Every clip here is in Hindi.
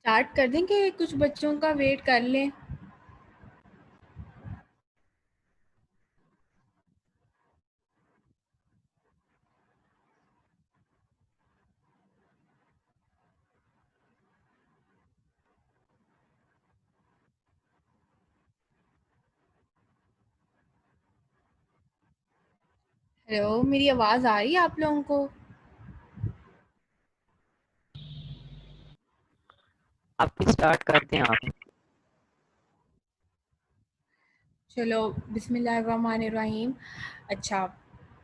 स्टार्ट कर दें कि कुछ बच्चों का वेट कर लें? हेलो, मेरी आवाज़ आ रही है आप लोगों को? आप स्टार्ट कर दें आप। चलो, बिस्मिल्लाहिर्रहमानिर्रहीम। अच्छा,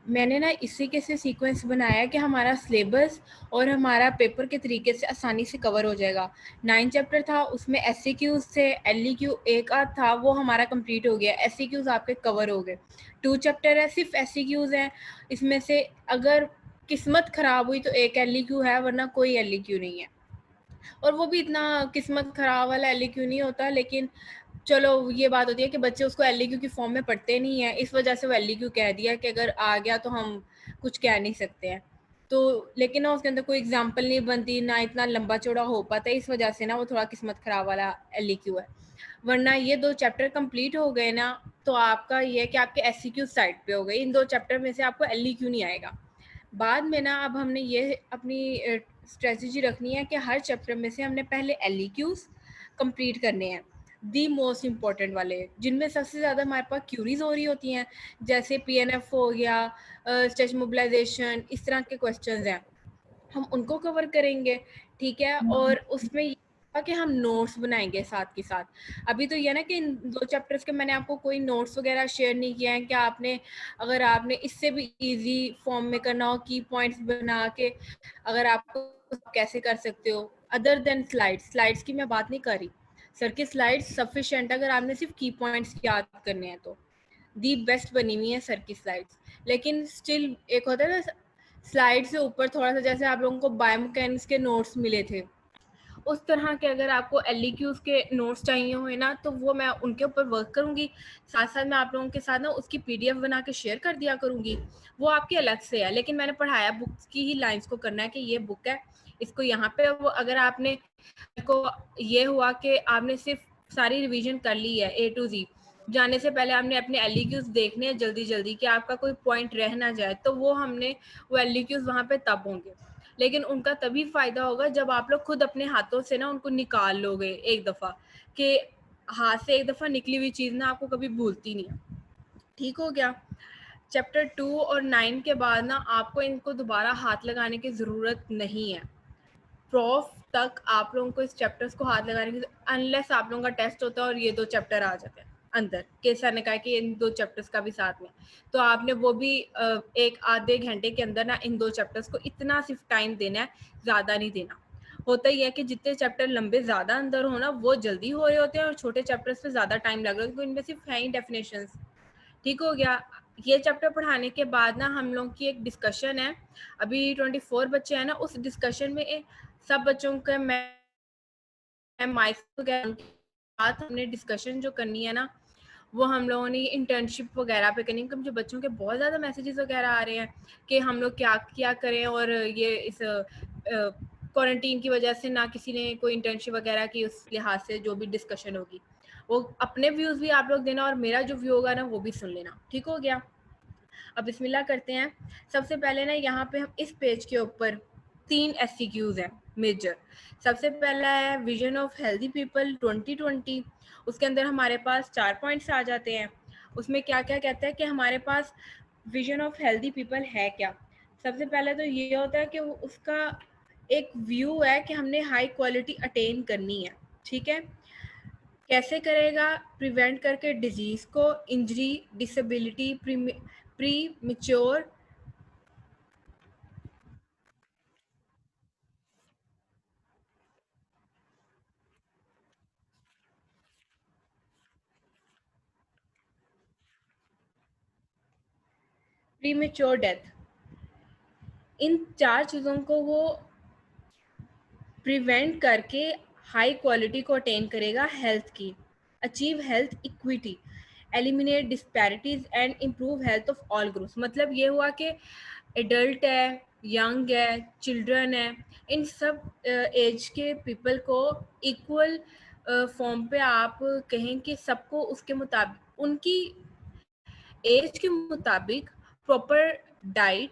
मैंने ना इसी के से सीक्वेंस बनाया कि हमारा सिलेबस और हमारा पेपर के तरीके से आसानी से कवर हो जाएगा। 9 चैप्टर था, उसमें एससीक्यूज थे, एलईक्यू एक आध था, वो हमारा कंप्लीट हो गया, एससीक्यूज आपके कवर हो गए। 2 चैप्टर है, सिर्फ एससीक्यूज हैं। इसमें से अगर किस्मत ख़राब हुई तो एक एलईक्यू है, वरना कोई एलईक्यू नहीं है। और वो भी इतना किस्मत ख़राब वाला एलईक्यू नहीं होता, लेकिन चलो ये बात होती है कि बच्चे उसको एलईक्यू की फॉर्म में पढ़ते नहीं है, इस वजह से वो एलईक्यू कह दिया कि अगर आ गया तो हम कुछ कह नहीं सकते हैं। तो लेकिन ना उसके अंदर कोई एग्जाम्पल नहीं बनती, ना इतना लंबा चौड़ा हो पाता है, इस वजह से ना वो थोड़ा किस्मत खराब वाला LEQ है। वरना ये 2 चैप्टर कंप्लीट हो गए ना, तो आपका ये है कि आपके SCQ साइड पे हो गए। इन 2 चैप्टर में से आपको LEQ नहीं आएगा। बाद में ना अब हमने ये अपनी स्ट्रेटजी रखनी है कि हर चैप्टर में से हमने पहले LEQs कंप्लीट करने हैं, दी मोस्ट इम्पॉर्टेंट वाले, जिनमें सबसे ज़्यादा हमारे पास क्यूरीज हो रही होती हैं, जैसे PNF हो गया, स्ट्रेच मोबिलाइजेशन, इस तरह के क्वेश्चंस हैं, हम उनको कवर करेंगे, ठीक है। और उसमें ये था कि हम नोट्स बनाएंगे साथ के साथ। अभी तो ये ना कि इन 2 चैप्टर्स के मैंने आपको कोई नोट्स वगैरह शेयर नहीं किया है कि आपने, अगर आपने इससे भी इजी फॉर्म में करना हो, की पॉइंट्स बना के अगर आपको, कैसे कर सकते हो अदर देन स्लाइड्स की मैं बात नहीं कर रही। सर की स्लाइड्स सफिशिएंट, अगर आपने सिर्फ की पॉइंट्स याद करने हैं तो दी बेस्ट बनी हुई है सर की स्लाइड्स। लेकिन स्टिल एक होता है ना, स्लाइड से ऊपर थोड़ा सा, जैसे आप लोगों को बायोमैकेनिक्स के नोट्स मिले थे, उस तरह के अगर आपको LEQs के नोट्स चाहिए हुए ना, तो वो मैं उनके ऊपर वर्क करूंगी। साथ साथ मैं आप लोगों के साथ ना उसकी PDF बना के शेयर कर दिया करूंगी। वो आपकी अलग से है, लेकिन मैंने पढ़ाया बुक्स की ही लाइंस को करना है कि ये बुक है, इसको यहाँ पे वो, अगर आपने को ये हुआ कि आपने सिर्फ सारी रिवीजन कर ली है A to Z, जाने से पहले आपने अपने LEQs देखने हैं जल्दी जल्दी कि आपका कोई पॉइंट रह ना जाए, तो वो हमने वो LEQs वहाँ पे तब होंगे, लेकिन उनका तभी फायदा होगा जब आप लोग खुद अपने हाथों से ना उनको निकाल लोगे एक दफा, कि हाथ से एक दफा निकली हुई चीज ना आपको कभी भूलती नहीं है। ठीक हो गया। चैप्टर 2 और 9 के बाद ना आपको इनको दोबारा हाथ लगाने की जरूरत नहीं है। प्रूफ तक आप लोगों को इस चैप्टर्स को हाथ लगाने की, अनलेस आप लोगों का टेस्ट होता है और ये 2 चैप्टर आ जाते हैं अंदर, के सर ने कहा कि इन 2 चैप्टर्स का भी साथ में, तो आपने वो भी एक आधे घंटे के अंदर ना इन 2 चैप्टर्स को इतना सिर्फ टाइम देना है, ज़्यादा नहीं देना। होता ही है कि जितने चैप्टर लंबे ज़्यादा अंदर हो ना, वो जल्दी हो रहे होते हैं, और छोटे चैप्टर्स पे ज़्यादा टाइम लग रहा है, क्योंकि इनमें सिर्फ है ही डेफिनेशंस। ठीक हो गया। ये चैप्टर पढ़ाने के बाद ना हम लोग की एक डिस्कशन है, अभी 24 बच्चे हैं ना, उस डिस्कशन में सब बच्चों का मैं माइक वगैरह के साथ हमने डिस्कशन जो करनी है ना, वो हम लोगों ने इंटर्नशिप वगैरह पे करनी है, क्योंकि मुझे बच्चों के बहुत ज़्यादा मैसेजेस वगैरह आ रहे हैं कि हम लोग क्या क्या करें, और ये इस क्वारंटीन की वजह से ना किसी ने कोई इंटर्नशिप वगैरह की, उस लिहाज से जो भी डिस्कशन होगी वो अपने व्यूज़ भी आप लोग देना, और मेरा जो व्यू होगा ना वो भी सुन लेना। ठीक हो गया। अब बिस्मिल्लाह करते हैं। सबसे पहले ना यहाँ पे हम इस पेज के ऊपर 3 SCQs हैं मेजर। सबसे पहला है विजन ऑफ हेल्दी पीपल 2020। उसके अंदर हमारे पास 4 पॉइंट्स आ जाते हैं। उसमें क्या क्या कहता है कि हमारे पास विजन ऑफ हेल्दी पीपल है क्या। सबसे पहले तो ये होता है कि उसका एक व्यू है कि हमने हाई क्वालिटी अटेन करनी है। ठीक है। कैसे करेगा? प्रिवेंट करके डिजीज को, injury, disability, pre mature premature death, इन 4 चीज़ों को वो प्रिवेंट करके हाई क्वालिटी को अटेन करेगा हेल्थ की। Achieve health equity, eliminate disparities and improve health of all groups. मतलब ये हुआ कि एडल्ट है, यंग है, चिल्ड्रन है, इन सब एज के पीपल को इक्वल फॉर्म पे आप कहें कि सबको उसके मुताबिक, उनकी एज के मुताबिक proper diet,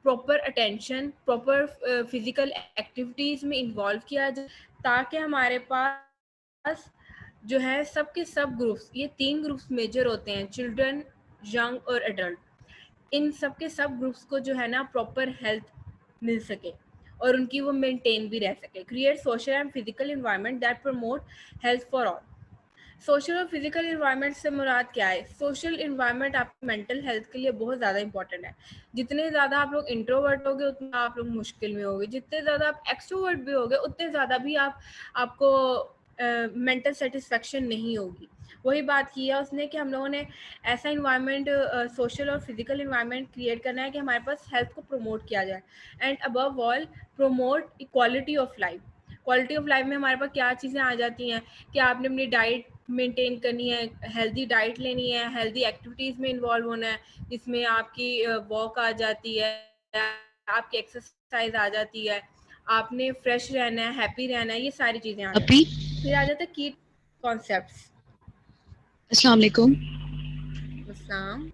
proper attention, proper physical activities में इन्वॉल्व किया जाए, ताकि हमारे पास जो है सबके सब ग्रुप्स, ये 3 ग्रुप्स मेजर होते हैं, चिल्ड्रन, यंग और एडल्ट, इन सब के सब ग्रुप्स को जो है ना प्रॉपर हेल्थ मिल सके और उनकी वो मेंटेन भी रह सके। Create social and physical environment that promote health for all. Social और फिजिकल इन्वायरमेंट से मुराद क्या है? सोशल इन्वायरमेंट आपकी मेंटल हेल्थ के लिए बहुत ज़्यादा इंपॉर्टेंट है। जितने ज़्यादा आप लोग इंट्रोवर्ट होगे उतना आप लोग मुश्किल में होगे, जितने ज़्यादा आप एक्सट्रोवर्ट भी होगे उतने ज़्यादा भी आपको मेंटल सेटिस्फेक्शन नहीं होगी। वही बात की है उसने कि हम लोगों ने ऐसा इन्वायरमेंट, सोशल और फिजिकल इन्वायरमेंट क्रिएट करना है कि हमारे पास हेल्थ को प्रमोट किया जाए, and above all promote equality of life. Quality of life में हमारे पास क्या चीज़ें आ जाती हैं कि आपने अपनी डाइट मेंटेन करनी है, हेल्दी डाइट लेनी है, हेल्दी एक्टिविटीज़ में इन्वॉल्व होना है, जिसमें आपकी वॉक आ जाती है, आपकी एक्सरसाइज आ जाती है, आपने फ्रेश रहना है, हैप्पी रहना है, ये सारी चीजें आ जाती अभी हैं। फिर आ जाता है की कॉन्सेप्ट्स। अस्सलाम वालेकुम। अस्सलाम।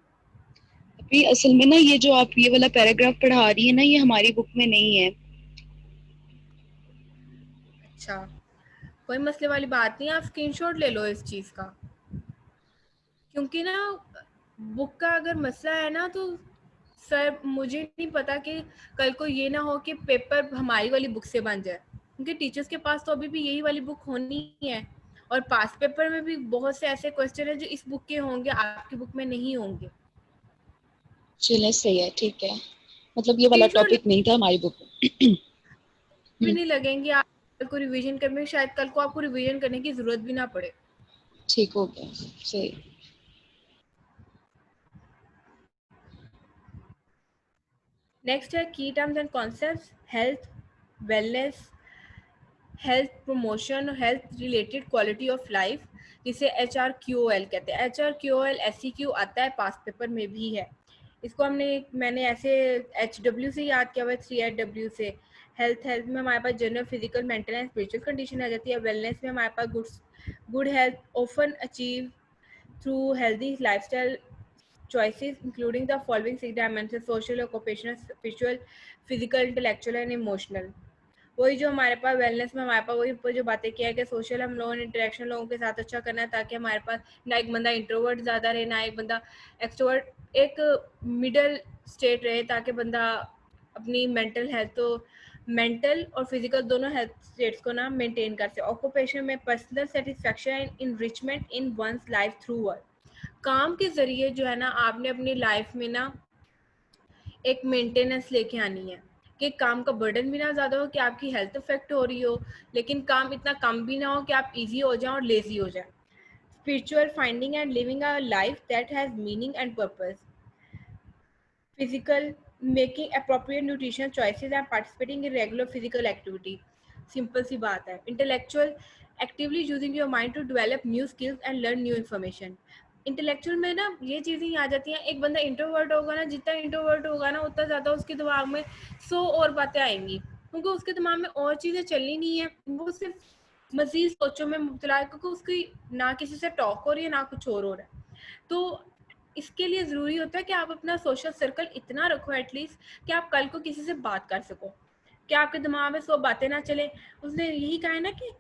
अभी असल में ना ये जो आप ये वाला पैराग्राफ पढ़ा रही है ना, ये हमारी बुक में नहीं है। अच्छा, कोई मसले वाली बात नहीं, आप स्क्रीनशॉट ले लो इस चीज़ का, क्योंकि ना बुक का अगर मसला है ना तो सर मुझे नहीं पता कि कल को ये ना हो कि पेपर हमारी वाली बुक से बन जाए, क्योंकि टीचर्स के पास तो अभी भी यही वाली बुक होनी है, और पास पेपर में भी बहुत से ऐसे क्वेश्चन हैं जो इस बुक के होंगे, आपकी बुक में नहीं होंगे। चले सही है, ठीक है। मतलब ये वाला स्क्रीनशॉट टॉपिक नहीं था हमारी बुक में। भी नहीं लगेंगे, आप कल को रिवीजन करने में, शायद कल को आपको रिवीजन करने की जरूरत भी ना पड़े। ठीक हो गया, सही। नेक्स्ट है की terms and concepts, health, wellness, health promotion और health related quality of life, जिसे HRQOL कहते हैं। HRQOL SEQ आता है, पास पेपर में भी है। इसको मैंने ऐसे HW से याद किया हुआ है, 3HW से। हेल्थ में हमारे पास general, physical, mental and spiritual condition आ जाती है। वेलनेस में हमारे पास good health often achieve through healthy lifestyle choices including the following 6 dimensions: social, occupational, spiritual, physical, intellectual and emotional। वही जो हमारे पास वेलनेस में हमारे पास वही ऊपर जो बातें किया है कि सोशल, हम लोगों ने इंटरेक्शन लोगों के साथ अच्छा करना है, ताकि हमारे पास ना एक बंदा इंट्रोवर्ट ज़्यादा रहे, ना एक बंदा एक्सट्रोवर्ट, एक मिडल स्टेट रहे, ताकि बंदा अपनी मेंटल हेल्थ, तो मेंटल और फिजिकल दोनों हेल्थ स्टेट्स को ना मेंटेन कर सके। ऑक्यूपेशन में personal satisfaction and enrichment in one's life through work, काम के ज़रिए जो है ना आपने अपनी लाइफ में ना एक मेंटेनेंस लेके आनी है, कि काम का बर्डन भी ना ज़्यादा हो कि आपकी हेल्थ इफेक्ट हो रही हो, लेकिन काम इतना कम भी ना हो कि आप इजी हो जाएं और लेजी हो जाएं। Spiritual, finding and living a life that has meaning and purpose. Physical, making appropriate nutrition choices and participating in regular physical activity. Simple सी बात है। Intellectual, actively using your mind to develop new skills and learn new information. Intellectual में ना ये चीज़ें ही आ जाती हैं, एक बंदा इंट्रोवर्ट होगा ना, जितना इंट्रोवर्ट होगा ना उतना ज़्यादा उसके दिमाग में 100 और बातें आएंगी, क्योंकि उसके दिमाग में और चीज़ें चलनी नहीं है, वो सिर्फ मजीद सोचों में मुब्तला है, क्योंकि उसकी ना किसी से टॉक हो रही है ना कुछ और हो रहा है। तो इसके लिए ज़रूरी होता है कि आप अपना सोशल सर्कल इतना रखो एटलीस्ट कि आप कल को किसी से बात कर सको, कि आपके दिमाग में 100 बातें ना चले। उसने यही कहा है ना कि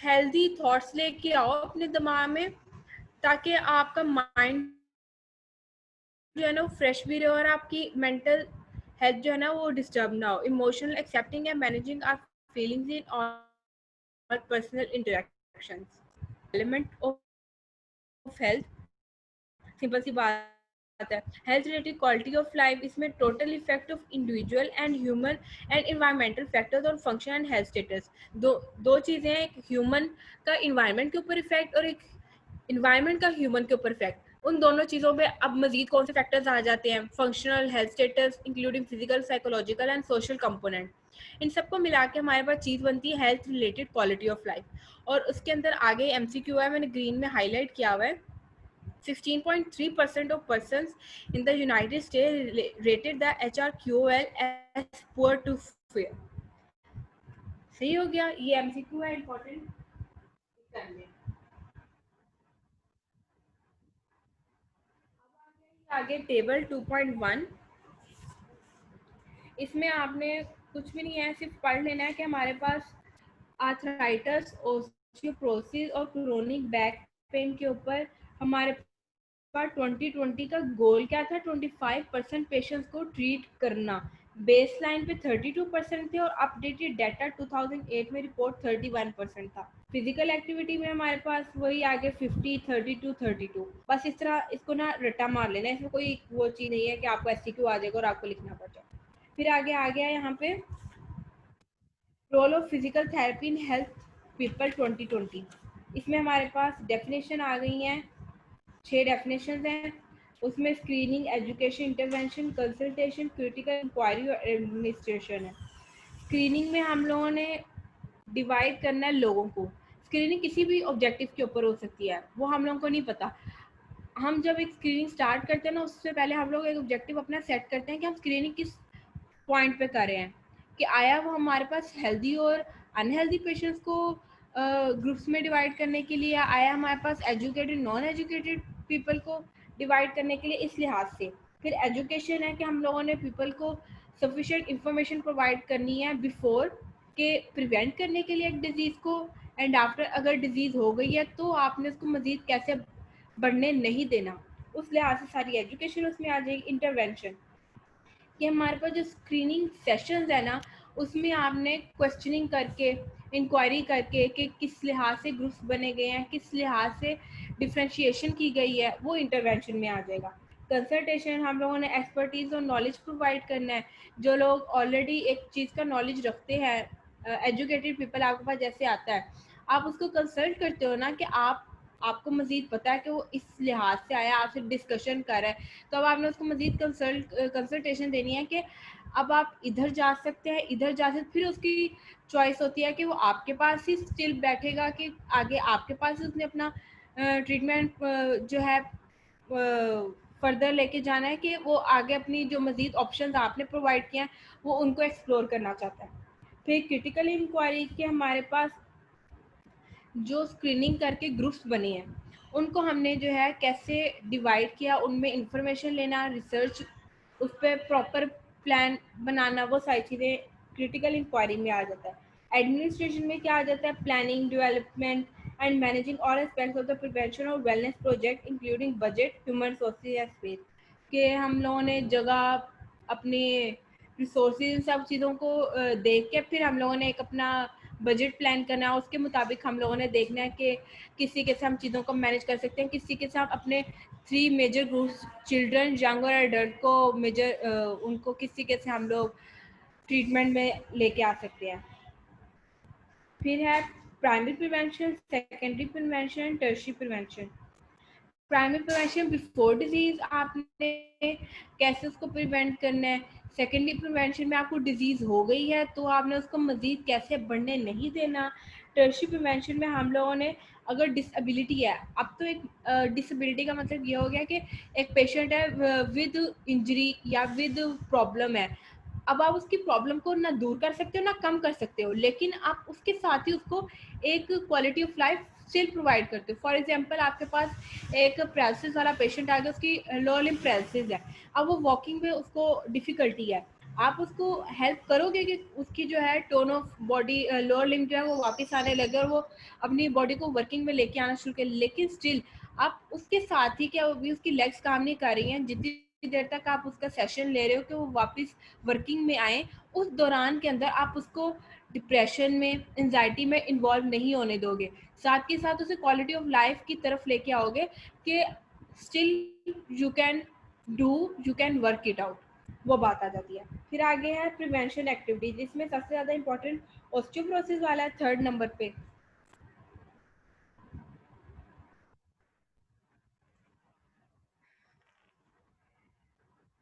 हेल्दी थॉट्स लेके आओ अपने दिमाग में, ताकि आपका माइंड जो है ना वो फ्रेश भी रहे और आपकी मेंटल हेल्थ जो है ना वो डिस्टर्ब ना हो। Emotional accepting and managing our feelings in all personal interactions. Element of health, simple सी बात है। Health related quality of life, इसमें total effect of individual and human and environmental factors on function and health status. दो चीज़ें हैं, एक ह्यूमन का इन्वायरमेंट के ऊपर इफेक्ट और एक इन्वायरमेंट का ह्यूमन के ऊपर इफेक्ट। उन दोनों चीज़ों में अब मजीद कौन से फैक्टर्स आ जाते हैं? Functional, health status including physical, psychological and social component. इन सबको मिला के हमारे पास चीज़ बनती है health related quality of life. और उसके अंदर आगे MCQ है, मैंने ग्रीन में हाईलाइट किया हुआ है। 16.3% of persons in the United States rated the HRQOL as poor to fair। सही हो गया, ये MCQ है इम्पोर्टेंट करने। आगे टेबल 2.1, इसमें आपने कुछ भी नहीं है, सिर्फ पढ़ लेना है कि हमारे पास आर्थराइटिस, ओस्टियोपोरोसिस और क्रोनिक बैक पेन के ऊपर हमारे पर 2020 का गोल क्या था? 25% पेशेंट्स को ट्रीट करना। बेस लाइन पे 32% थे और अपडेटेड डाटा 2008 में रिपोर्ट 31% था। फिजिकल एक्टिविटी में हमारे पास वही आगे 50, 32, 32। बस इस तरह इसको ना रट्टा मार लेना, इसमें कोई वो चीज़ नहीं है कि आपको SCQ आ जाएगा और आपको लिखना पड़ जाए। फिर आगे आ गया यहाँ पे role of physical therapy in health people 2020। इसमें हमारे पास डेफिनेशन आ गई हैं, 6 डेफिनेशन हैं। उसमें screening, education, intervention, consultation, critical inquiry और एडमिनिस्ट्रेशन है। स्क्रीनिंग में हम लोगों ने डिवाइड करना है लोगों को। स्क्रीनिंग किसी भी ऑब्जेक्टिव के ऊपर हो सकती है, वो हम लोगों को नहीं पता। हम जब एक स्क्रीनिंग स्टार्ट करते हैं ना, उससे पहले हम लोग एक ऑब्जेक्टिव अपना सेट करते हैं कि हम स्क्रीनिंग किस पॉइंट पे कर रहे हैं कि आया वो हमारे पास हेल्दी और अनहेल्दी पेशेंट्स को ग्रुप्स में डिवाइड करने के लिए, आया हमारे पास एजुकेटेड नॉन एजुकेटेड पीपल को डिवाइड करने के लिए। इस लिहाज से फिर एजुकेशन है कि हम लोगों ने पीपल को सफिशिएंट इंफॉर्मेशन प्रोवाइड करनी है बिफोर के प्रिवेंट करने के लिए एक डिजीज़ को, एंड आफ्टर अगर डिजीज़ हो गई है तो आपने उसको मज़ीद कैसे बढ़ने नहीं देना, उस लिहाज से सारी एजुकेशन उसमें आ जाएगी। इंटरवेंशन कि हमारे पास जो स्क्रीनिंग सेशंस है ना, उसमें आपने क्वेश्चनिंग करके, इंक्वायरी करके कि किस लिहाज से ग्रुप्स बने गए हैं, किस लिहाज से डिफ्रेंशिएशन की गई है, वो इंटरवेंशन में आ जाएगा। कंसल्टेशन, हम लोगों ने एक्सपर्टीज़ और नॉलेज प्रोवाइड करना है। जो लोग ऑलरेडी एक चीज़ का नॉलेज रखते हैं, एजुकेटेड पीपल आपके पास जैसे आता है, आप उसको कंसल्ट करते हो ना कि आपको मज़ीद पता है कि वो इस लिहाज से आया, आपसे डिस्कशन कर रहा है, तो अब आपने उसको मज़ीद कंसल्टेशन देनी है कि अब आप इधर जा सकते हैं, इधर जा सकते, फिर उसकी चॉइस होती है कि वो आपके पास ही स्टिल बैठेगा कि आगे आपके पास ही उसने अपना ट्रीटमेंट जो है फर्दर लेके जाना है, कि वो आगे अपनी जो मज़ीद ऑप्शंस आपने प्रोवाइड किए हैं वो उनको एक्सप्लोर करना चाहता है। फिर क्रिटिकल इंक्वायरी के हमारे पास जो स्क्रीनिंग करके ग्रुप्स बने हैं उनको हमने जो है कैसे डिवाइड किया, उनमें इंफॉर्मेशन लेना, रिसर्च उस पर प्रॉपर प्लान बनाना, वो सारी चीज़ें क्रिटिकल इंक्वायरी में आ जाता है। एडमिनिस्ट्रेशन में क्या आ जाता है? Planning, development and managing all aspects of the prevention और wellness project including budget, human resources and space. कि हम लोगों ने जगह, अपने रिसोर्सेज, सब चीज़ों को देख के फिर हम लोगों ने एक अपना बजट प्लान करना है, उसके मुताबिक हम लोगों ने देखना है कि किसी के साथ हम चीज़ों को मैनेज कर सकते हैं, किसी के साथ अपने 3 मेजर ग्रुप्स, चिल्ड्रन, यंग और एडल्ट को उनको किसी के से हम लोग ट्रीटमेंट में लेके आ सकते हैं। फिर है primary prevention, secondary prevention, tertiary prevention. Primary prevention before disease, आपने कैसे उसको प्रिवेंट करना है। सेकेंडरी प्रिवेंशन में आपको डिजीज हो गई है तो आपने उसको मजीद कैसे बढ़ने नहीं देना। टर्शियरी प्रिवेंशन में हम लोगों ने, अगर डिसेबिलिटी है, अब तो एक डिसेबिलिटी का मतलब ये हो गया कि एक पेशेंट है विद इंजरी या विद प्रॉब्लम है, अब आप उसकी प्रॉब्लम को ना दूर कर सकते हो ना कम कर सकते हो, लेकिन आप उसके साथ ही उसको एक quality of life still provide करते हो। फॉर एग्जांपल, आपके पास एक पैरालिसिस वाला पेशेंट आ गया, उसकी लोअर लिम्ब पैरालिसिस है, अब वो वॉकिंग में उसको डिफिकल्टी है, आप उसको हेल्प करोगे कि उसकी जो है tone of body, lower limb जो है वो वापस आने लगे और वो अपनी बॉडी को वर्किंग में लेके आना शुरू कर, लेकिन स्टिल आप उसके साथ ही, क्या अभी उसकी लेग्स काम नहीं कर रही हैं, जितनी देर तक आप उसका सेशन ले रहे हो कि वो वापस वर्किंग में आए, उस दौरान के अंदर आप उसको डिप्रेशन में, एंजाइटी में इन्वॉल्व नहीं होने दोगे, साथ के साथ उसे क्वालिटी ऑफ लाइफ की तरफ लेके आओगे कि still you can work it out, वो बात आ जाती है। फिर आगे है प्रिवेंशन एक्टिविटी, जिसमें सबसे ज़्यादा इंपॉर्टेंट ऑस्टियोपोरोसिस वाला है 3rd नंबर पे।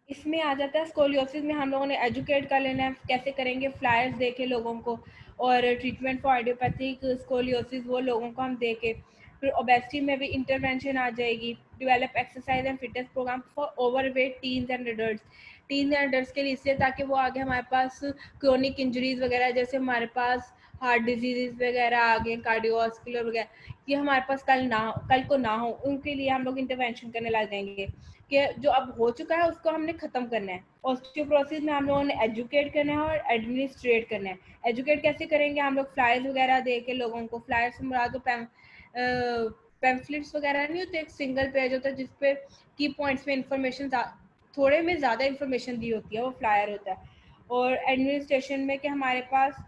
इसमें आ जाता है स्कोलियोसिस में हम लोगों ने एजुकेट कर लेना है, कैसे करेंगे, फ्लायर्स देके लोगों को, और ट्रीटमेंट फॉर आइडियोपैथिक स्कोलियोसिस वो लोगों को हम देके। फिर ओबेसिटी में भी इंटरवेंशन आ जाएगी, develop exercise and fitness programme for overweight teens and adults. Teens and adults के लिए इसलिए ताकि वो आगे हमारे पास क्रोनिक इंजरीज वगैरह, जैसे हमारे पास हार्ट डिजीज़ वगैरह आ गए, कार्डियोवास्कुलर वगैरह, ये हमारे पास कल को ना हो, उनके लिए हम लोग इंटरवेंशन करने लग जाएंगे कि जो अब हो चुका है उसको हमने ख़त्म करना है। ऑस्टियोपोरोसिस में हम लोगों ने एजुकेट करना है और एडमिनिस्ट्रेट करना है। एजुकेट कैसे करेंगे? हम लोग फ्लायर्स वगैरह दे के लोगों को, फ्लायर्स से मुराद पैम्फलेट्स वगैरह नहीं होते, एक सिंगल पेज होता है जिसपे की पॉइंट्स में इंफॉर्मेशन, थोड़े में ज़्यादा इंफॉर्मेशन दी होती है, वो फ्लायर होता है। और एडमिनिस्ट्रेशन में कि हमारे पास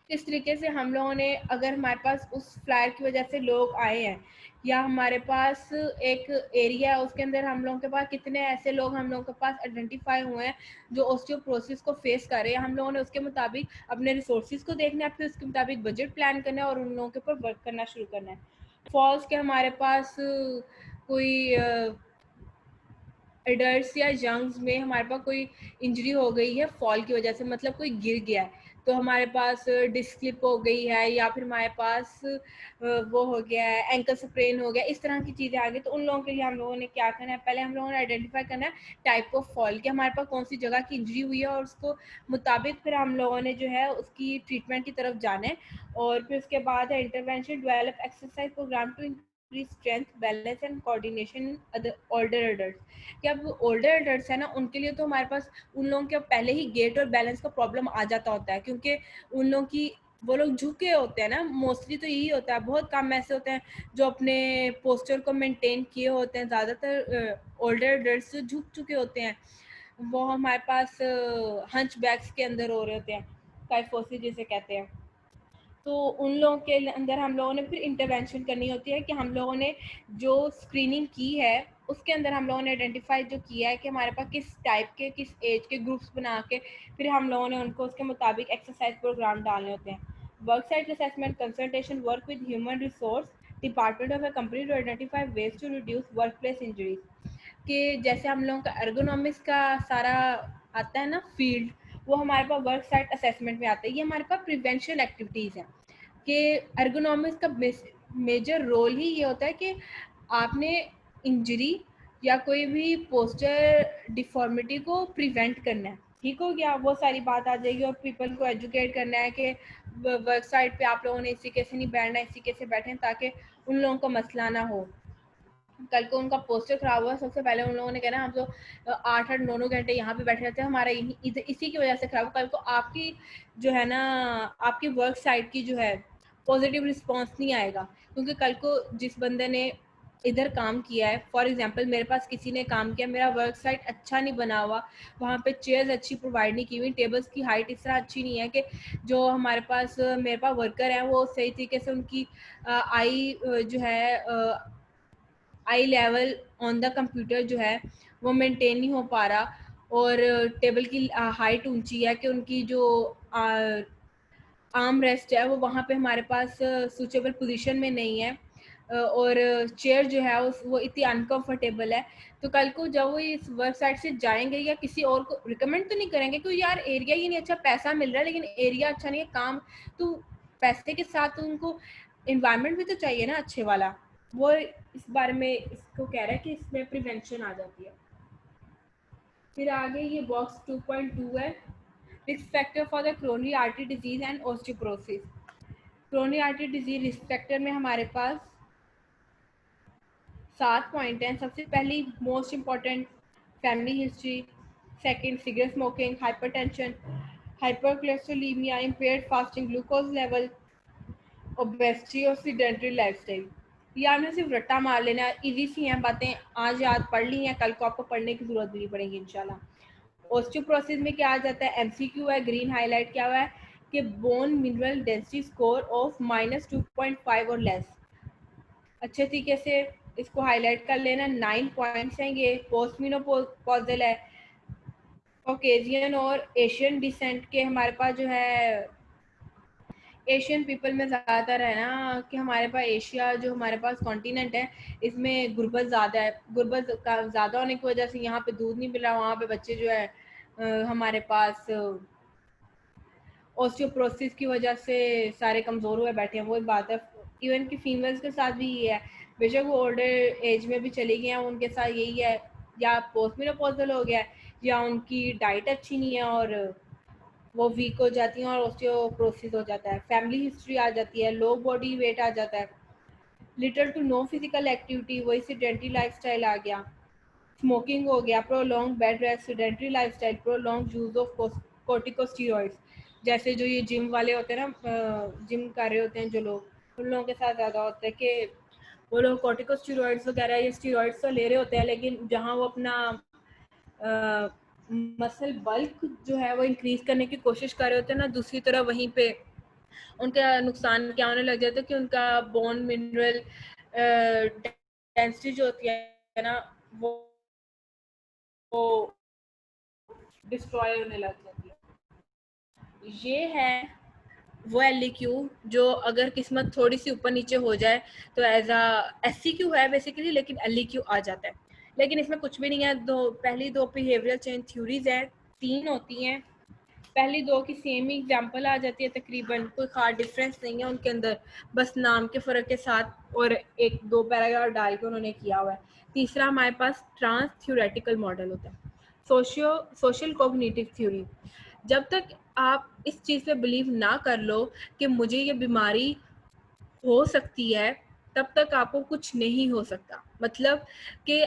किस तरीके से हम लोगों ने, अगर हमारे पास उस फ्लायर की वजह से लोग आए हैं, या हमारे पास एक एरिया है उसके अंदर हम लोगों के पास कितने ऐसे लोग हम लोगों के पास आइडेंटिफाई हुए हैं जो ऑस्टियोपोरोसिस को फेस कर रहे हैं, हम लोगों ने उसके मुताबिक अपने रिसोर्सेज को देखना है, फिर उसके मुताबिक बजट प्लान करना है और उन लोगों के ऊपर वर्क करना शुरू करना है। फॉल्स के हमारे पास कोई एडल्ट्स या यंग्स में हमारे पास कोई इंजरी हो गई है फॉल की वजह से, मतलब कोई गिर गया है, तो हमारे पास डिस्क स्लिप हो गई है या फिर हमारे पास वो हो गया है एंकल स्प्रेन हो गया, इस तरह की चीज़ें आ गई, तो उन लोगों के लिए हम लोगों ने क्या करना है, पहले हम लोगों ने आइडेंटिफाई करना है टाइप ऑफ फॉल कि हमारे पास कौन सी जगह की इंजरी हुई है, और उसको मुताबिक फिर हम लोगों ने जो है उसकी ट्रीटमेंट की तरफ जाना है। और फिर उसके बाद है intervention, develop exercise programme to increase strength, balance and coordination other older adults. कि अब ओल्डर एडल्ट्स है ना, उनके लिए तो हमारे पास उन लोगों के पहले ही गेट और बैलेंस का प्रॉब्लम आ जाता होता है, क्योंकि उन लोगों की वो लोग झुके होते हैं ना, मोस्टली तो यही होता है, बहुत कम ऐसे होते हैं जो अपने पोस्चर को मेंटेन किए होते हैं, ज़्यादातर ओल्डर एडल्ट्स जो झुक चुके होते हैं वो हमारे पास हंच बैग्स के अंदर हो रहे होते हैं, काइफोसिस जिसे कहते हैं। तो उन लोगों के अंदर हम लोगों ने फिर इंटरवेंशन करनी होती है कि हम लोगों ने जो स्क्रीनिंग की है उसके अंदर हम लोगों ने आइडेंटिफाई जो किया है कि हमारे पास किस टाइप के, किस एज के ग्रुप्स बना के फिर हम लोगों ने उनको उसके मुताबिक एक्सरसाइज प्रोग्राम डालने होते हैं। Work site assessment consultation, work with human resource department of a company to identify ways to reduce workplace injuries. कि जैसे हम लोगों का एर्गोनॉमिक्स का सारा आता है ना फील्ड, वो हमारे पास वर्क साइट असेसमेंट में आता है। ये हमारे पास प्रिवेंशन एक्टिविटीज़ हैं कि एर्गोनॉमिक्स का मेजर रोल ही ये होता है कि आपने इंजरी या कोई भी पोस्चर डिफॉर्मिटी को प्रिवेंट करना है। ठीक हो गया, वो सारी बात आ जाएगी। और पीपल को एजुकेट करना है कि वर्क साइट पे आप लोगों ने इसी कैसे नहीं बैठना, इसी कैसे बैठें ताकि उन लोगों को मसला ना हो। कल को उनका पोस्टर खराब हुआ, सबसे पहले उन लोगों ने कहना हम तो 8-8 9 9 घंटे यहाँ पे बैठे रहते हैं, हमारा इसी की वजह से खराब। कल को आपकी जो है ना, आपकी वर्क साइट की जो है पॉजिटिव रिस्पॉन्स नहीं आएगा, क्योंकि कल को जिस बंदे ने इधर काम किया है, फॉर एग्जांपल मेरे पास किसी ने काम किया, मेरा वर्क साइट अच्छा नहीं बना हुआ, वहाँ पे चेयर्स अच्छी प्रोवाइड नहीं की हुई, टेबल्स की हाइट इस तरह अच्छी नहीं है कि जो हमारे पास मेरे पास वर्कर है वो सही तरीके से उनकी आई जो है आई लेवल ऑन द कंप्यूटर जो है वो मेंटेन नहीं हो पा रहा, और टेबल की हाइट ऊंची है कि उनकी जो आर्म रेस्ट है वो वहाँ पे हमारे पास सूटेबल पोजीशन में नहीं है, और चेयर जो है वो इतनी अनकंफर्टेबल है। तो कल को जब वो इस वर्क साइट से जाएंगे या किसी और को रिकमेंड तो नहीं करेंगे क्योंकि यार एरिया ही नहीं अच्छा, पैसा मिल रहा है लेकिन एरिया अच्छा नहीं है, काम तो पैसे के साथ उनको इन्वायरमेंट भी तो चाहिए ना अच्छे वाला। वो इस बारे में इसको कह रहा है कि इसमें प्रिवेंशन आ जाती है। फिर आगे ये बॉक्स 2.2 है, risk factor for the coronary artery disease and osteoporosis. Coronary artery disease risk factor में हमारे पास 7 पॉइंट हैं। सबसे पहली most important, family history. Second, cigarette smoking, hypertension, hypercholesterolemia, impaired fasting glucose level, obesity और सीडेंटरी लाइफस्टाइल। ये आपने सिर्फ रट्टा मार लेना है, इजी सी हैं बातें, आज याद पढ़ ली हैं, कल को आपको पढ़ने की जरूरत भी नहीं पड़ेगी इंशाल्लाह। ऑस्टियोपोरोसिस में क्या आ जाता है, एमसीक्यू है, ग्रीन हाईलाइट क्या हुआ है कि bone mineral density score of -2.5 और लेस। अच्छे तरीके से इसको हाईलाइट कर लेना। 9 पॉइंट्स हैं ये। पोस्ट मेनोपॉजल है, कॉकेजियन और एशियन डिसेंट के हमारे पास जो है, एशियन पीपल में ज़्यादातर है ना कि हमारे पास एशिया जो हमारे पास कॉन्टिनेंट है इसमें गुर्बत ज़्यादा है। गुर्बत का ज़्यादा होने की वजह से यहाँ पे दूध नहीं मिल रहा, वहाँ पे बच्चे जो है हमारे पास ऑस्टियोपोरोसिस की वजह से सारे कमज़ोर हुए बैठे हैं। वो एक बात है, इवन कि फीमेल्स के साथ भी ये है, बेशक वो ओल्डर एज में भी चली गई हैं, उनके साथ यही है, या पोस्ट मेनोपॉजल हो गया है या उनकी डाइट अच्छी नहीं है और वो वीक हो जाती हैं और ऑस्टियोपोरोसिस हो जाता है। फैमिली हिस्ट्री आ जाती है, लो बॉडी वेट आ जाता है, little to no physical activity, वही सेडेंटरी लाइफस्टाइल आ गया, स्मोकिंग हो गया, prolong bed rest, sedentary lifestyle, prolong use of corticosteroids. जैसे जो ये जिम वाले होते हैं ना, जिम कर रहे होते हैं जो लोग, उन लोगों के साथ ज़्यादा होता है कि वो लोग कॉर्टिकोस्टेरॉइड्स वगैरह ये स्टेरॉइड्स तो ले रहे होते हैं, लेकिन जहाँ वो अपना मसल बल्क जो है वो इंक्रीज करने की कोशिश कर रहे होते हैं ना, दूसरी तरफ वहीं पे उनका नुकसान क्या होने लग जाता है कि उनका बोन मिनरल डेंसिटी जो होती है ना वो डिस्ट्रॉय होने लग जाती है। ये है वो LEQ जो अगर किस्मत थोड़ी सी ऊपर नीचे हो जाए तो एज अ SCQ है बेसिकली, लेकिन LEQ आ जाता है। लेकिन इसमें कुछ भी नहीं है। पहली दो बिहेवियरल चेंज थ्योरीज हैं, 3 होती हैं। पहली दो की सेम ही एग्जाम्पल आ जाती है तकरीबन, कोई खास डिफरेंस नहीं है उनके अंदर, बस नाम के फ़र्क के साथ और एक दो पैराग्राफ डाल के उन्होंने किया हुआ है। तीसरा हमारे पास ट्रांस थ्योरेटिकल मॉडल होता है, सोशल कॉग्निटिव थ्योरी। जब तक आप इस चीज़ पे बिलीव ना कर लो कि मुझे ये बीमारी हो सकती है, तब तक आपको कुछ नहीं हो सकता। मतलब कि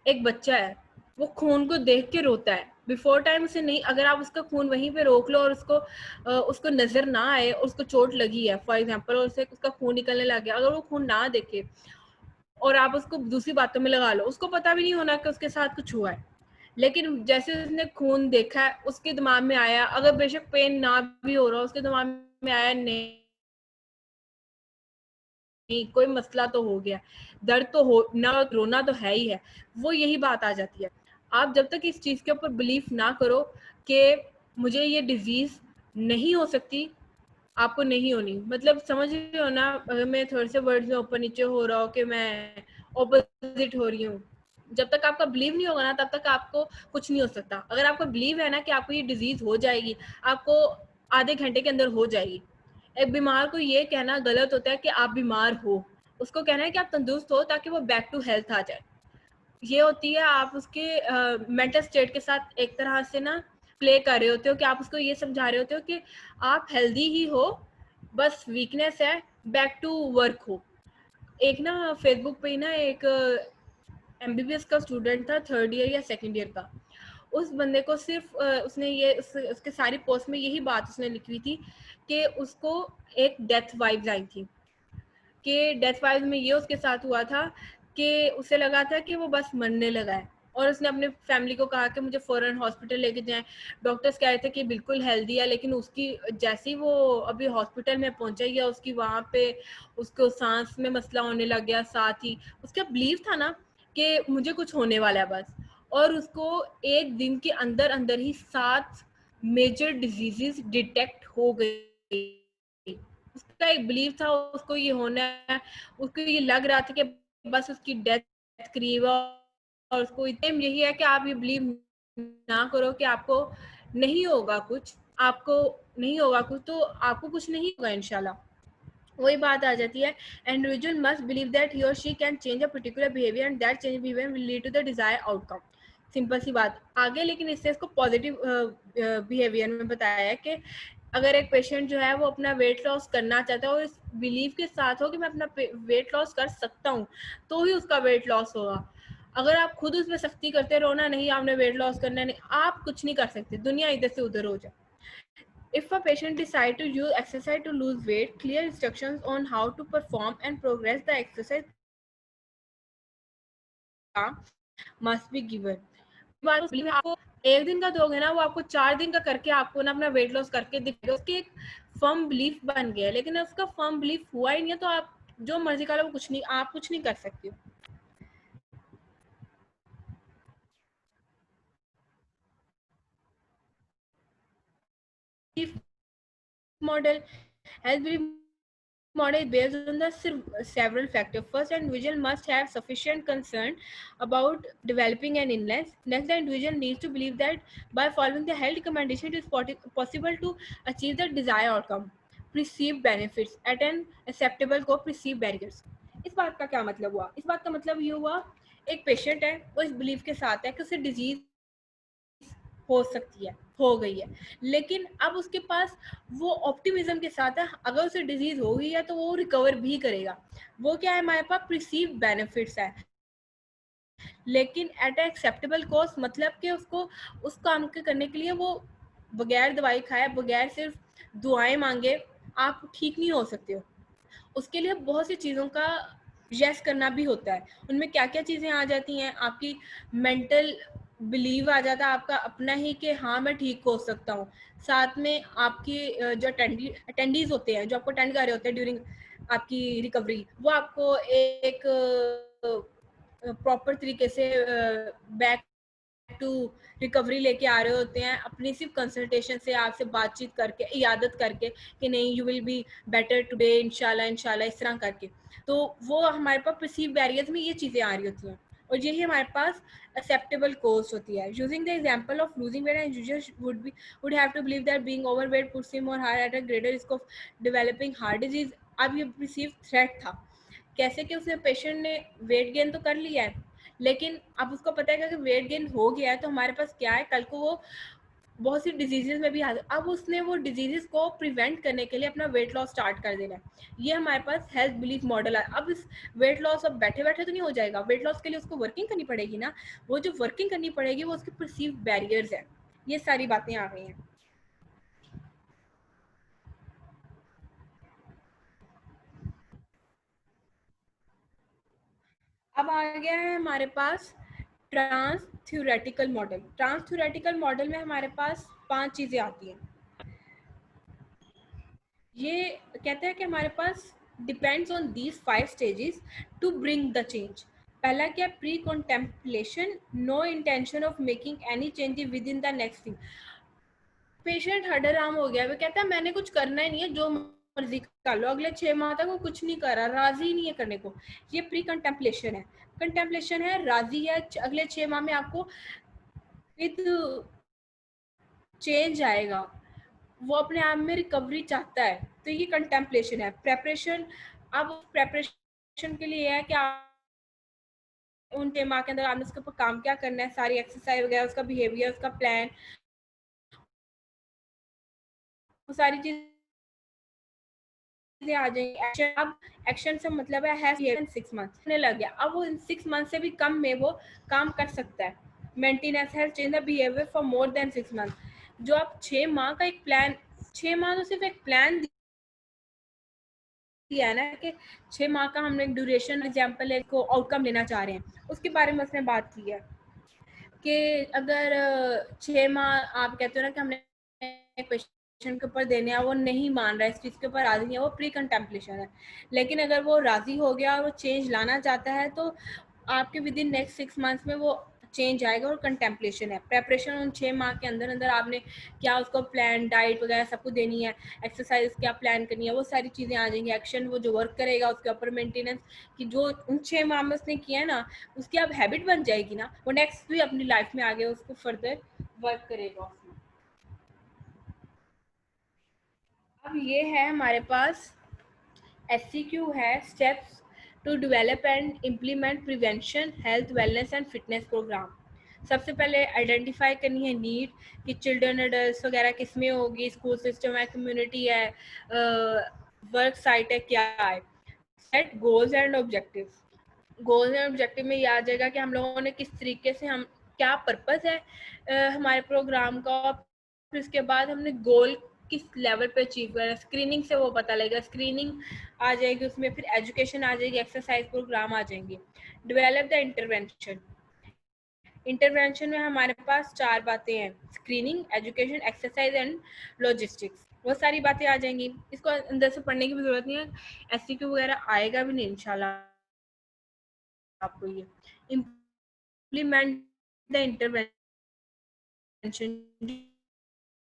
एक बच्चा है, वो खून को देख के रोता है, बिफोर टाइम उसे नहीं, अगर आप उसका खून वहीं पे रोक लो और उसको नजर ना आए, उसको चोट लगी है फॉर एग्जांपल और उसे उसका खून निकलने लग गया, अगर वो खून ना देखे और आप उसको दूसरी बातों में लगा लो, उसको पता भी नहीं होना कि उसके साथ कुछ हुआ है। लेकिन जैसे उसने खून देखा है, उसके दिमाग में आया, अगर बेशक पेन ना भी हो रहा, उसके दिमाग में आया नहीं कोई मसला तो हो गया, दर्द तो हो ना, रोना तो है ही है, वो यही बात आ जाती है। आप जब तक इस चीज़ के ऊपर बिलीव ना करो कि मुझे ये डिजीज़ नहीं हो सकती, आपको नहीं होनी। मतलब समझ रहे हो ना, अगर मैं थोड़े से वर्ड्स में ऊपर नीचे हो रहा हो कि मैं ऑपोजिट हो रही हूँ, जब तक आपका बिलीव नहीं होगा ना, तब तक आपको कुछ नहीं हो सकता। अगर आपको बिलीव है ना कि आपको ये डिजीज़ हो जाएगी, आपको आधे घंटे के अंदर हो जाएगी। एक बीमार को ये कहना गलत होता है कि आप बीमार हो, उसको कहना है कि आप तंदुरुस्त हो ताकि वो बैक टू हेल्थ आ जाए। ये होती है आप उसके मेंटल स्टेट के साथ एक तरह से ना प्ले कर रहे होते हो, कि आप उसको ये समझा रहे होते हो कि आप हेल्दी ही हो, बस वीकनेस है, बैक टू वर्क हो। एक ना फेसबुक पे ना एक एमबीबीएस का स्टूडेंट था, 3rd ईयर या 2nd ईयर का। उस बंदे को सिर्फ उसने ये उसके सारी पोस्ट में यही बात उसने लिखी हुई थी कि उसको एक डेथ वाइब्स आई थी, कि डेथ वाइज में ये उसके साथ हुआ था कि उसे लगा था कि वो बस मरने लगा है, और उसने अपने फैमिली को कहा कि मुझे फ़ौरन हॉस्पिटल लेके जाएं। डॉक्टर्स कह रहे थे कि बिल्कुल हेल्दी है, लेकिन उसकी जैसे ही वो अभी हॉस्पिटल में पहुंचा या उसकी वहाँ पे उसको सांस में मसला होने लग गया, साथ ही उसका बिलीव था ना कि मुझे कुछ होने वाला है बस, और उसको एक दिन के अंदर अंदर ही 7 मेजर डिजीजेस डिटेक्ट हो गई। उसका एक बिलीव था उसको ये होना है, उसको ये लग रहा था कि बस उसकी डेथ करीब है, और उसको एम यही है कि आप ये बिलीव ना करो कि आपको नहीं होगा कुछ, आपको नहीं होगा कुछ, तो आपको कुछ नहीं होगा इंशाल्लाह। वही बात आ जाती है, individual must believe that he और she can change a particular behaviour and that change behaviour will lead to the desired outcome. Simple सी बात आगे, लेकिन इससे इसको पॉजिटिव बिहेवियर में बताया है कि अगर एक पेशेंट जो है वो अपना वेट लॉस करना चाहता है और इस बिलीव के साथ हो कि मैं अपना वेट लॉस कर सकता हूँ, तो ही उसका वेट लॉस होगा। अगर आप खुद उसमें सख्ती करते रहो ना, नहीं आपने वेट लॉस करना, नहीं, आप कुछ नहीं कर सकते, दुनिया इधर से उधर हो जाए। If a patient decides to use exercise to lose weight, clear instructions on how to perform and progress the exercise must be given. बार उस में आपको एक दिन का दोगे ना, वो आपको 4 दिन का करके आपको ना अपना वेट लॉस करके दिखेगा, उसकी एक फर्म बिलीफ बन गया है। लेकिन उसका फर्म बिलीफ हुआ ही नहीं है, तो आप जो मर्जी कर लो, वो कुछ नहीं, आप कुछ नहीं कर सकते हो। Model has been model is based on the several factors. First, an individual must have sufficient concern about developing an illness. Next, the individual needs to believe that by following the health recommendation, it is possible to achieve the desired outcome. Perceived benefits at an acceptable cost. Perceived barriers. इस बात का क्या मतलब हुआ? इस बात का मतलब ये हुआ, एक पेशेंट है, वो इस बिलीफ के साथ है कि उसे डिजीज हो सकती है, हो गई है, लेकिन अब उसके पास वो ऑप्टिमिज्म के साथ है, अगर उसे डिजीज हो गई है तो वो रिकवर भी करेगा। वो क्या है, हमारे पास प्रिसीव बेनिफिट्स है, लेकिन एट एक्सेप्टेबल कॉस्ट। मतलब कि उसको उस काम के करने के लिए वो बगैर दवाई खाए, बगैर सिर्फ दुआएं मांगे आप ठीक नहीं हो सकते हो। उसके लिए बहुत सी चीज़ों का यस करना भी होता है। उनमें क्या क्या चीज़ें आ जाती हैं, आपकी मेंटल बिलीव आ जाता है आपका अपना ही कि हाँ मैं ठीक हो सकता हूँ। साथ में आपकी जो अटेंडीज होते हैं, जो आपको अटेंड कर रहे होते हैं ड्यूरिंग आपकी रिकवरी, वो आपको एक प्रॉपर तरीके से बैक टू रिकवरी लेके आ रहे होते हैं, अपनी सिर्फ कंसल्टेशन से, आपसे बातचीत करके, इयादत करके कि नहीं you will be better today इंशाल्लाह इंशाल्लाह, इस तरह करके। तो वो हमारे पास परसीव बैरियर्स में ये चीज़ें आ रही होती हैं। और यही हमारे पास acceptable cost होती है. Using the example of losing weight, and users would have to believe that being overweight puts him or her at a greater risk of developing heart disease. अब ये perceived threat था, कैसे कि उसने पेशेंट ने वेट गेन तो कर लिया है, लेकिन अब उसको पता है कि अगर वेट गेन हो गया है तो हमारे पास क्या है, कल को वो बहुत सी डिजीजेज में भी आ, अब उसने वो डिजीजेज को प्रिवेंट करने के लिए अपना वेट लॉस स्टार्ट कर देना है. ये हमारे पास हेल्थ बिलीफ मॉडल है. अब इस वेट लॉस अब बैठे बैठे तो नहीं हो जाएगा, वेट लॉस के लिए उसको वर्किंग करनी पड़ेगी ना. वो जो वर्किंग करनी पड़ेगी वो उसके परसीव बैरियर्स है. ये सारी बातें आ गई हैं. अब आ गया है हमारे पास trans theoretical model. Trans theoretical model में हमारे पास 5 चीजें आती हैं. ये कहते हैं कि हमारे पास depends on these 5 stages to bring the change. पहला क्या, precontemplation, no intention of making any change within the next thing. Patient हडराम हो गया, वो कहता है मैंने कुछ करना ही नहीं है, जो मर्जी कर लो. अगले 6 माह तक वो कुछ नहीं कर रहा, राजी ही नहीं है करने को. ये प्री कंटेम्पलेशन है. कंटेम्पलेशन है, राजी है, अगले 6 माह में आपको विद चेंज आएगा, वो अपने आप में रिकवरी चाहता है, तो ये कंटेम्पलेशन है. प्रेपरेशन, अब प्रेपरेशन के लिए है कि आप उन 6 माह के अंदर आपने उसके ऊपर काम क्या करना है, सारी एक्सरसाइज वगैरह, उसका बिहेवियर, उसका प्लान, वो सारी चीजें आ जाएंगी. एक्शन, अब एक्शन से मतलब है 6 मंथ लग गया, अब वो इन 6 मंथ से भी कम में वो काम कर सकता है. Maintenance has change the behaviour for more than 6 month. जो आप 6 माह का एक प्लान, 6 माह तो सिर्फ एक प्लान दिया है ना, कि 6 माह का हमने एक ड्यूरेशन एग्जाम्पल है को आउटकम लेना चाह रहे हैं, उसके बारे में उसने बात की है कि अगर 6 माह आप कहते हो ना कि हमने पेशेंट के ऊपर देने हैं, वो नहीं मान रहा है, इस चीज़ के ऊपर राजी नहीं है, वो प्री कंटेम्पलेशन है. लेकिन अगर वो राजी हो गया और वो चेंज लाना चाहता है तो आपके विद इन नेक्स्ट 6 मंथ्स में वो चेंज आएगा. और कंटेम्पलेशन है, प्रेपरेशन उन 6 माह के अंदर अंदर आपने क्या उसको प्लान, डाइट वगैरह सब कुछ देनी है, एक्सरसाइज क्या प्लान करनी है, वो सारी चीज़ें आ जाएंगी. एक्शन, वो जो वर्क करेगा उसके ऊपर मेंटेनेंस, कि जो उन 6 माह में उसने किया है ना, उसकी अब हैबिट बन जाएगी ना, वो नेक्स्ट भी अपनी लाइफ में आगे उसको फर्दर वर्क करेगा उसमें. अब ये है हमारे पास SCQ है, steps to develop and implement prevention health wellness and fitness programme. सबसे पहले आइडेंटिफाई करनी है नीड, कि चिल्ड्रन एडल्ट वगैरह किस में होगी, स्कूल सिस्टम है, कम्युनिटी है, वर्क साइट है, क्या है. Set goals and objectives. Goals and objective में ये आ जाएगा कि हम लोगों ने किस तरीके से, हम क्या पर्पस है हमारे प्रोग्राम का, फिर उसके बाद हमने गोल किस लेवल पे अचीव करना है. स्क्रीनिंग से वो पता लगेगा, स्क्रीनिंग आ जाएगी उसमें, फिर एजुकेशन आ जाएगी, एक्सरसाइज प्रोग्राम आ जाएंगे. Develop the intervention. इंटरवेंशन में हमारे पास 4 बातें हैं, screening, education, exercise and logistics. वो सारी बातें आ जाएंगी. इसको अंदर से पढ़ने की भी जरूरत नहीं है, SCQ वगैरह आएगा भी नहीं इंशाल्लाह आपको. ये इम्प्लीमेंट द इंटरवेंशन,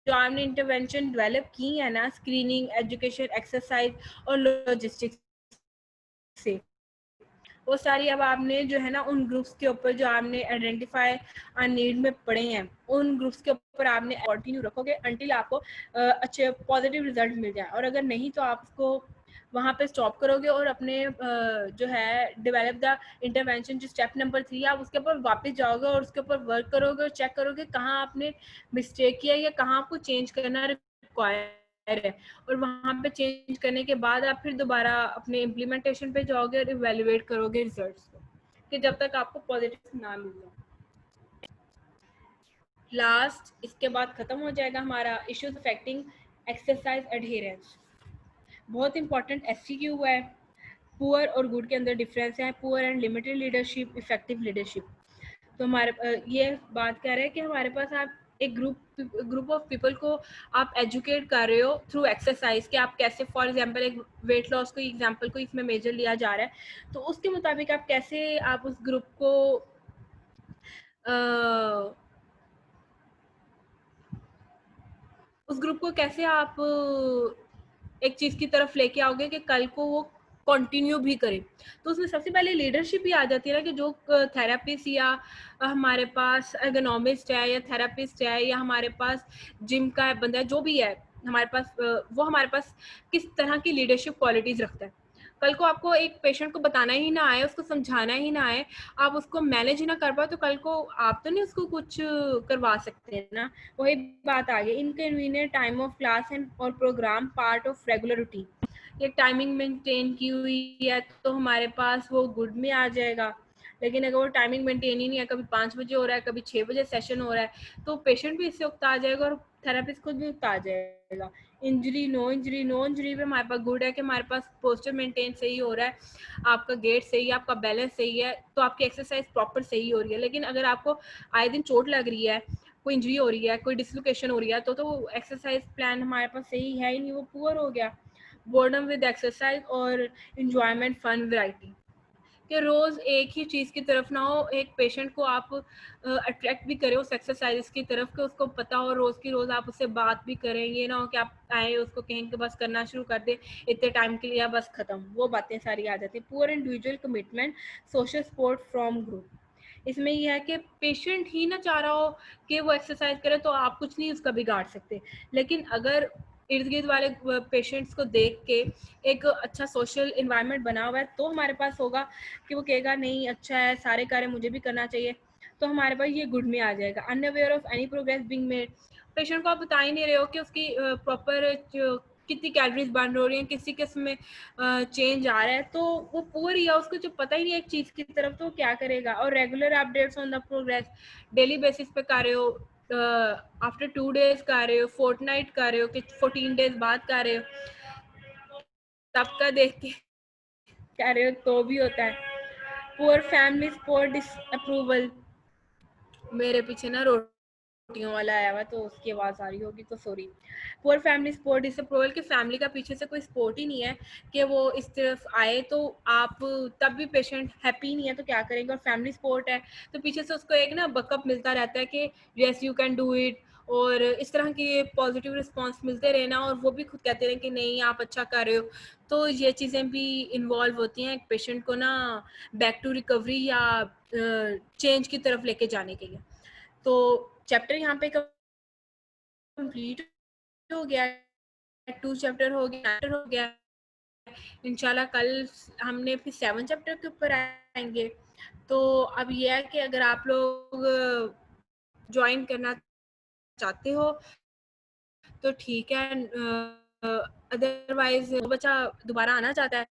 जो आपने इंटरवेंशन डेवलप की है ना, स्क्रीनिंग, एजुकेशन, एक्सरसाइज और लॉजिस्टिक्स से, वो सारी अब आपने जो है ना उन ग्रुप्स के ऊपर जो आपने आइडेंटिफाई नीड में पढ़े हैं, उन ग्रुप्स के ऊपर आपने कंटिन्यू रखोगे अंटिल आपको अच्छे पॉजिटिव रिजल्ट मिल जाए. और अगर नहीं तो आप उसको वहाँ पे स्टॉप करोगे और अपने जो है डेवलप द इंटरवेंशन जो स्टेप नंबर 3, आप उसके ऊपर वापस जाओगे और उसके ऊपर वर्क करोगे और चेक करोगे कहाँ आपने मिस्टेक किया है या कहाँ आपको चेंज करना रिक्वायर है. और वहाँ पे चेंज करने के बाद आप फिर दोबारा अपने इम्प्लीमेंटेशन पे जाओगे और इवेल्युएट करोगे रिजल्ट्स को, कि जब तक आपको पॉजिटिव ना मिल जाए. लास्ट, इसके बाद खत्म हो जाएगा हमारा इश्यूज अफेक्टिंग एक्सरसाइज एडहेरेंस. बहुत इंपॉर्टेंट SCQ है. पुअर और गुड के अंदर डिफरेंस है, poor and limited leadership, effective leadership. तो हमारे ये बात कर रहे हैं कि हमारे पास आप एक ग्रुप ऑफ पीपल को आप एजुकेट कर रहे हो थ्रू एक्सरसाइज, कि आप कैसे, फॉर एग्जांपल एक वेट लॉस को एग्जांपल को इसमें मेजर लिया जा रहा है, तो उसके मुताबिक आप कैसे आप उस ग्रुप को कैसे आप एक चीज की तरफ लेके आओगे कि कल को वो कंटिन्यू भी करें। तो उसमें सबसे पहले लीडरशिप ही आ जाती है ना, कि जो थेरेपिस्ट या हमारे पास एर्गोनॉमिस्ट है या थेरेपिस्ट है या हमारे पास जिम का बंदा है, जो भी है हमारे पास, वो हमारे पास किस तरह की लीडरशिप क्वालिटीज रखता है। कल को आपको एक पेशेंट को बताना ही ना आए, उसको समझाना ही ना आए, आप उसको मैनेज ही ना कर पाओ, तो कल को आप तो नहीं उसको कुछ करवा सकते हैं ना। वही बात आ गई, inconvenient time of class and और programme part of regular routine. एक टाइमिंग मेंटेन की हुई है तो हमारे पास वो गुड में आ जाएगा, लेकिन अगर वो टाइमिंग मेंटेन ही नहीं है, कभी 5 बजे हो रहा है, कभी 6 बजे सेशन हो रहा है, तो पेशेंट भी इससे उकता जाएगा और थेरेपिस्ट खुद भी उकता जाएगा। Injury no injury, no injury पे हमारे पास गुड है कि हमारे पास पोस्चर मेंटेन सही हो रहा है, आपका गेट सही है, आपका बैलेंस सही है, तो आपकी एक्सरसाइज प्रॉपर सही हो रही है। लेकिन अगर आपको आए दिन चोट लग रही है, कोई इंजरी हो रही है, कोई डिसलोकेशन हो रही है, तो एक्सरसाइज प्लान हमारे पास सही है ही नहीं, वो पुअर हो गया। बोर्डम विद एक्सरसाइज और इंजॉयमेंट फन वैरायटी, कि रोज एक ही चीज की तरफ ना हो, एक पेशेंट को आप अट्रैक्ट भी करें उस एक्सरसाइज की तरफ, कि उसको पता हो रोज की रोज आप उससे बात भी करें, ये ना हो कि आप आए उसको कहें कि बस करना शुरू कर दे इतने टाइम के लिए, बस खत्म, वो बातें सारी आ जाती है। Poor individual commitment, social support from group. इसमें यह है कि पेशेंट ही ना चाह रहा हो कि वो एक्सरसाइज करे, तो आप कुछ नहीं उसका बिगाड़ सकते। लेकिन अगर इर्द गिर्द वाले पेशेंट्स को देख के एक अच्छा सोशल इन्वायरमेंट बना हुआ है, तो हमारे पास होगा कि वो कहेगा नहीं अच्छा है, सारे कार्य मुझे भी करना चाहिए, तो हमारे पास ये गुड में आ जाएगा। Unaware of any progress being made, patient को आप बता ही नहीं रहे हो कि उसकी प्रॉपर कितनी कैलोरीज बर्न हो रही हैं, किसी किस्म में चेंज आ रहा है, तो वो पुअर ही है, उसको जो पता ही नहीं है एक चीज की तरफ, तो क्या करेगा। और regular updates on the progress, daily basis पे कर रहे हो, आफ्टर 2 डेज कर रहे हो, फोर्टनाइट कर रहे हो, कि 14 डेज बाद कर रहे हो, तब का देख के कह रहे हो तो भी होता है। पुअर फैमिली सपोर्ट डिसअप्रूवल, मेरे पीछे ना रोटियों वाला आया हुआ तो उसकी आवाज आ रही होगी, तो sorry. Poor family support disapproval, कि फैमिली का पीछे से कोई सपोर्ट ही नहीं है कि वो इस तरफ आए, तो आप तब भी पेशेंट हैप्पी नहीं है तो क्या करेंगे। और फैमिली सपोर्ट है तो पीछे से उसको एक ना बकअप मिलता रहता है कि yes you can do it, और इस तरह की पॉजिटिव रिस्पांस मिलते रहना, और वो भी खुद कहते हैं कि नहीं आप अच्छा कर रहे हो। तो ये चीज़ें भी इन्वॉल्व होती हैं एक पेशेंट को ना बैक टू रिकवरी या चेंज की तरफ लेके जाने के लिए। तो चैप्टर यहाँ पे कंप्लीट हो गया, 2 चैप्टर हो गया। इंशाल्लाह कल हमने फिर 7 चैप्टर के ऊपर आएंगे। तो अब ये है कि अगर आप लोग ज्वाइन करना चाहते हो तो ठीक है, अदरवाइज बच्चा दोबारा आना चाहता है